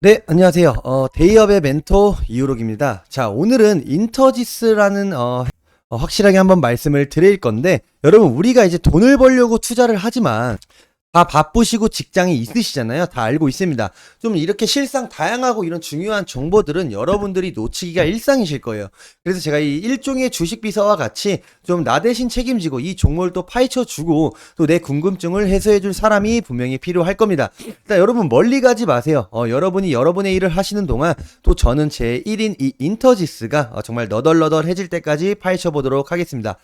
네, 안녕하세요. 데이업의 멘토 이우록입니다. 자, 오늘은 인터지스라는 확실하게 한번 말씀을 드릴 건데, 여러분 우리가 이제 돈을 벌려고 투자를 하지만 다 바쁘시고 직장이 있으시잖아요. 다 알고 있습니다. 좀 이렇게 실상 다양하고 이런 중요한 정보들은 여러분들이 놓치기가 일상이실 거예요. 그래서 제가 이 일종의 주식 비서와 같이 좀 나 대신 책임지고 이 종목을 또 파헤쳐 주고 또 내 궁금증을 해소해 줄 사람이 분명히 필요할 겁니다. 일단 여러분 멀리 가지 마세요. 여러분이 여러분의 일을 하시는 동안 또 저는 제 1인 이 인터지스가 정말 너덜너덜해질 때까지 파헤쳐 보도록 하겠습니다.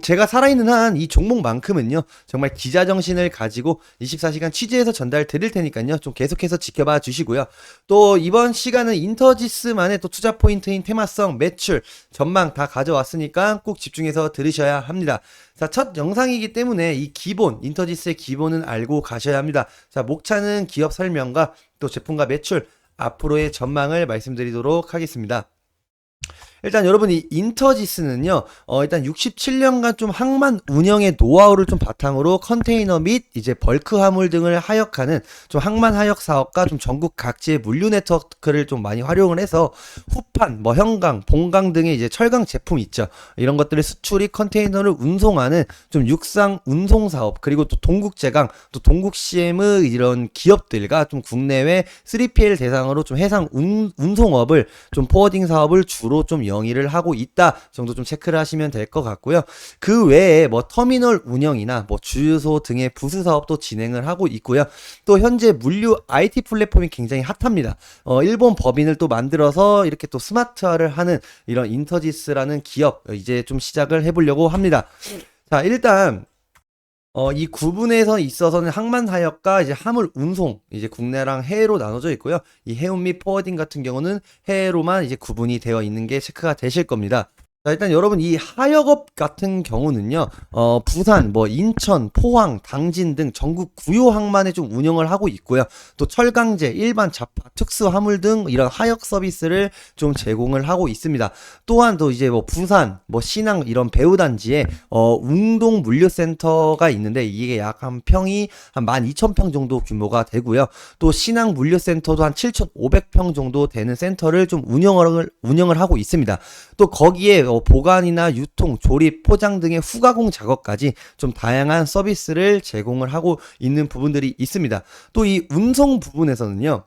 제가 살아있는 한 이 종목만큼은요, 정말 기자 정신을 가지고 24시간 취재해서 전달 드릴 테니까요, 좀 계속해서 지켜봐 주시고요. 또 이번 시간은 인터지스만의 또 투자 포인트인 테마성, 매출, 전망 다 가져왔으니까 꼭 집중해서 들으셔야 합니다. 자, 첫 영상이기 때문에 이 기본, 인터지스의 기본은 알고 가셔야 합니다. 자, 목차는 기업 설명과 또 제품과 매출, 앞으로의 전망을 말씀드리도록 하겠습니다. 일단 여러분 이 인터지스는요, 일단 67년간 좀 항만 운영의 노하우를 좀 바탕으로 컨테이너 및 이제 벌크 화물 등을 하역하는 좀 항만 하역 사업과 좀 전국 각지의 물류 네트워크를 좀 많이 활용을 해서 후판, 뭐 형강, 봉강 등의 이제 철강 제품 있죠. 이런 것들을 수출이 컨테이너를 운송하는 좀 육상 운송 사업, 그리고 또 동국제강, 또 동국CM의 이런 기업들과 좀 국내외 3PL 대상으로 좀 해상 운송업을 좀 포워딩 사업을 주로 좀 영위를 하고 있다 정도 좀 체크를 하시면 될 것 같고요. 그 외에 뭐 터미널 운영이나 뭐 주유소 등의 부수 사업도 진행을 하고 있고요. 또 현재 물류 IT 플랫폼이 굉장히 핫합니다. 일본 법인을 또 만들어서 이렇게 또 스마트화를 하는 이런 인터지스라는 기업 이제 좀 시작을 해보려고 합니다. 자, 일단 이 구분에서 있어서는 항만 하역과 이제 화물 운송, 이제 국내랑 해외로 나눠져 있고요. 이 해운 및 포워딩 같은 경우는 해외로만 이제 구분이 되어 있는 게 체크가 되실 겁니다. 자, 일단 여러분 이 하역업 같은 경우는요, 부산, 뭐 인천, 포항, 당진 등 전국 구요 항만에 좀 운영을 하고 있고요. 또 철강제, 일반 잡화, 특수 화물 등 이런 하역 서비스를 좀 제공을 하고 있습니다. 또한 또 이제 뭐 부산, 뭐 신항 이런 배후단지에 운동 물류센터가 있는데 이게 약 한 평이 한 12,000평 정도 규모가 되고요. 또 신항 물류센터도 한 7,500평 정도 되는 센터를 좀 운영을 하고 있습니다. 또 거기에 보관이나 유통, 조립, 포장 등의 후가공 작업까지 좀 다양한 서비스를 제공을 하고 있는 부분들이 있습니다. 또 이 운송 부분에서는요,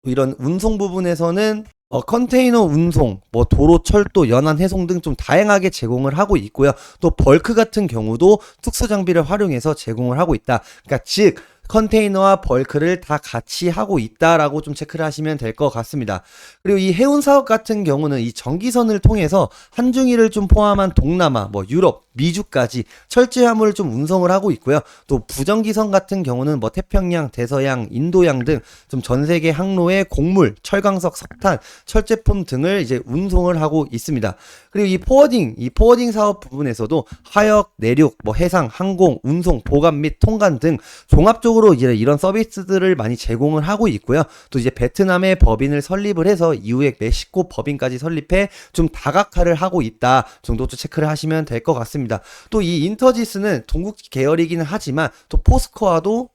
이런 운송 부분에서는 컨테이너 운송, 뭐 도로, 철도, 연안, 해송 등 좀 다양하게 제공을 하고 있고요. 또 벌크 같은 경우도 특수 장비를 활용해서 제공을 하고 있다. 그러니까 즉 컨테이너와 벌크를 다 같이 하고 있다라고 좀 체크를 하시면 될 것 같습니다. 그리고 이 해운 사업 같은 경우는 이 전기선을 통해서 한중일을 좀 포함한 동남아, 뭐 유럽, 미주까지 철제 화물을 좀 운송을 하고 있고요. 또 부전기선 같은 경우는 뭐 태평양, 대서양, 인도양 등 좀 전 세계 항로의 곡물, 철강석, 석탄, 철제품 등을 이제 운송을 하고 있습니다. 그리고 이 포워딩 사업 부분에서도 하역, 내륙, 뭐 해상, 항공, 운송, 보관 및 통관 등 종합적으로 이제 이런 서비스들을 많이 제공을 하고 있고요. 또 이제 베트남의 법인을 설립을 해서 이후에 멕시코 법인까지 설립해 좀 다각화를 하로 있다 정도도 체크를 하시면 될 것 같습니다. 또 이 인터지스는 동국 계열이기는 하지만 또 포스코와도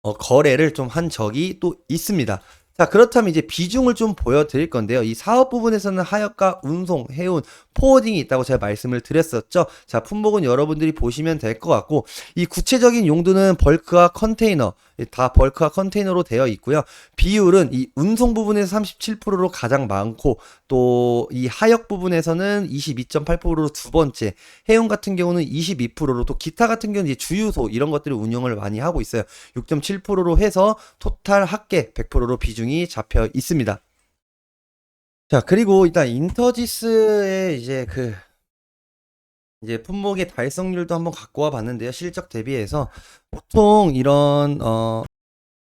거래를 좀 한 적이 또 있습니다. 자, 그렇다면 이제 비중을 좀 보여드릴 건데요. 이 사업 부분에서는 하역과 운송, 해운, 포워딩이 있다고 제가 말씀을 드렸었죠. 자, 품목은 여러분들이 보시면 될 것 같고, 이 구체적인 용도는 벌크와 컨테이너, 다 벌크와 컨테이너로 되어 있고요. 비율은 이 운송 부분에서 37%로 가장 많고, 또 이 하역 부분에서는 22.8%로 두 번째, 해운 같은 경우는 22%로, 또 기타 같은 경우는 이제 주유소 이런 것들을 운영을 많이 하고 있어요. 6.7%로 해서 토탈 합계 100%로 비중이 잡혀 있습니다. 자, 그리고 일단 인터지스의 이제 품목의 달성률도 한번 갖고 와 봤는데요. 실적 대비해서 보통 이런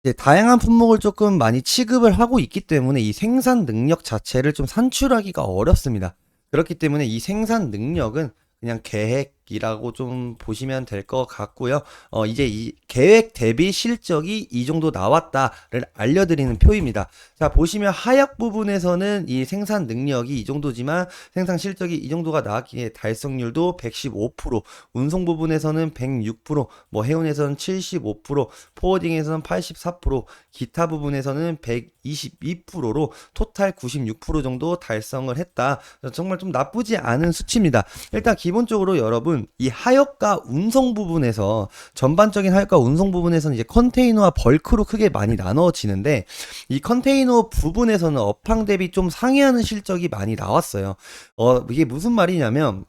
이제 다양한 품목을 조금 많이 취급을 하고 있기 때문에 이 생산 능력 자체를 좀 산출하기가 어렵습니다. 그렇기 때문에 이 생산 능력은 그냥 계획, 계획이라고 좀 보시면 될 것 같고요. 이제 이 계획 대비 실적이 이 정도 나왔다를 알려드리는 표입니다. 자, 보시면 하역 부분에서는 이 생산 능력이 이 정도지만 생산 실적이 이 정도가 나왔기에 달성률도 115%, 운송 부분에서는 106%, 뭐 해운에서는 75%, 포워딩에서는 84%, 기타 부분에서는 122%로 토탈 96% 정도 달성을 했다. 정말 좀 나쁘지 않은 수치입니다. 일단 기본적으로 여러분, 이 하역과 운송 부분에서 전반적인 하역과 운송 부분에서는 이제 컨테이너와 벌크로 크게 많이 나눠지는데, 이 컨테이너 부분에서는 업황 대비 좀 상회하는 실적이 많이 나왔어요. 이게 무슨 말이냐면,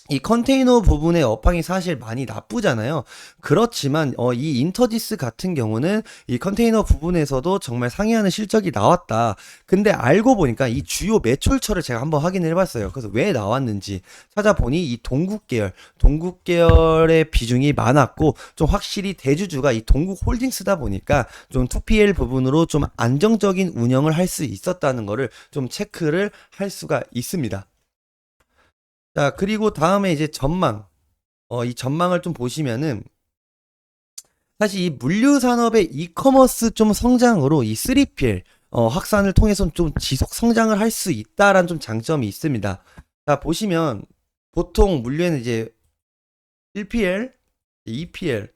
이 컨테이너 부분의 업황이 사실 많이 나쁘잖아요. 그렇지만 이 인터지스 같은 경우는 이 컨테이너 부분에서도 정말 상회하는 실적이 나왔다. 근데 알고 보니까 이 주요 매출처를 제가 한번 확인을 해봤어요. 그래서 왜 나왔는지 찾아보니 이 동국계열의 비중이 많았고, 좀 확실히 대주주가 이 동국홀딩스다 보니까 좀 2PL 부분으로 좀 안정적인 운영을 할 수 있었다는 거를 좀 체크를 할 수가 있습니다. 자, 그리고 다음에 이제 전망. 이 전망을 좀 보시면은, 사실 이 물류 산업의 이커머스 좀 성장으로 이 3PL, 확산을 통해서 좀 지속 성장을 할 수 있다라는 좀 장점이 있습니다. 자, 보시면, 보통 물류에는 이제 1PL, 2PL,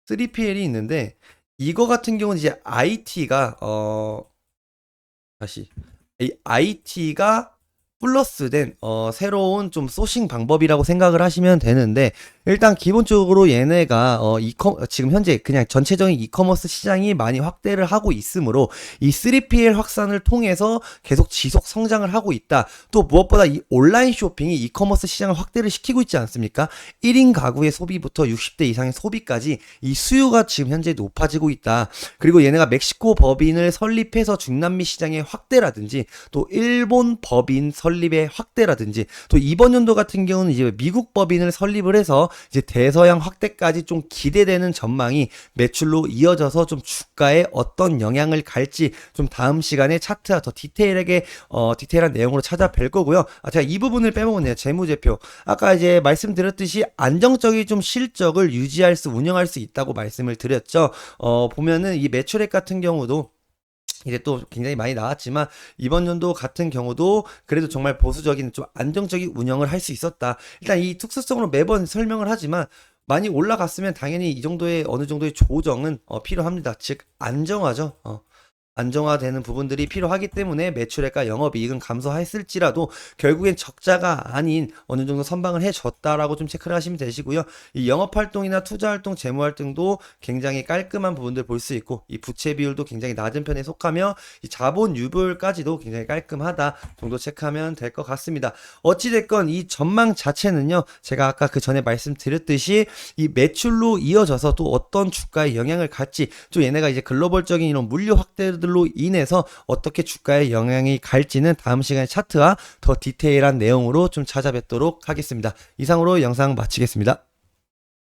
3PL이 있는데, 이거 같은 경우는 이제 IT가, 이 IT가 플러스된 새로운 좀 소싱 방법이라고 생각을 하시면 되는데, 일단 기본적으로 얘네가 지금 현재 그냥 전체적인 이커머스 시장이 많이 확대를 하고 있으므로 이 3PL 확산을 통해서 계속 지속 성장을 하고 있다. 또 무엇보다 이 온라인 쇼핑이 이커머스 시장을 확대를 시키고 있지 않습니까? 1인 가구의 소비부터 60대 이상의 소비까지 이 수요가 지금 현재 높아지고 있다. 그리고 얘네가 멕시코 법인을 설립해서 중남미 시장의 확대라든지, 또 일본 법인 설립의 확대라든지, 또 이번 연도 같은 경우는 이제 미국 법인을 설립을 해서 이제 대서양 확대까지 좀 기대되는 전망이 매출로 이어져서 좀 주가에 어떤 영향을 갈지 좀 다음 시간에 차트와 더 디테일한 내용으로 찾아뵐 거고요. 제가 이 부분을 빼먹었네요. 재무제표. 아까 이제 말씀드렸듯이 안정적인 좀 실적을 운영할 수 있다고 말씀을 드렸죠. 보면은 이 매출액 같은 경우도 이제 또 굉장히 많이 나왔지만, 이번 연도 같은 경우도 그래도 정말 보수적인 좀 안정적인 운영을 할 수 있었다. 일단 이 특수성으로 매번 설명을 하지만, 많이 올라갔으면 당연히 이 정도의 어느 정도의 조정은 필요합니다. 즉 안정화죠. 안정화되는 부분들이 필요하기 때문에 매출액과 영업이익은 감소했을지라도 결국엔 적자가 아닌 어느 정도 선방을 해줬다라고 좀 체크를 하시면 되시고요. 이 영업활동이나 투자활동, 재무활동도 굉장히 깔끔한 부분들 볼 수 있고, 이 부채 비율도 굉장히 낮은 편에 속하며 이 자본 유불까지도 굉장히 깔끔하다 정도 체크하면 될 것 같습니다. 어찌됐건 이 전망 자체는요, 제가 아까 그 전에 말씀드렸듯이 이 매출로 이어져서 또 어떤 주가에 영향을 갈지, 또 얘네가 이제 글로벌적인 이런 물류 확대 들로 인해서 어떻게 주가에 영향이 갈지는 다음 시간에 차트와 더 디테일한 내용으로 좀 찾아뵙도록 하겠습니다. 이상으로 영상 마치겠습니다.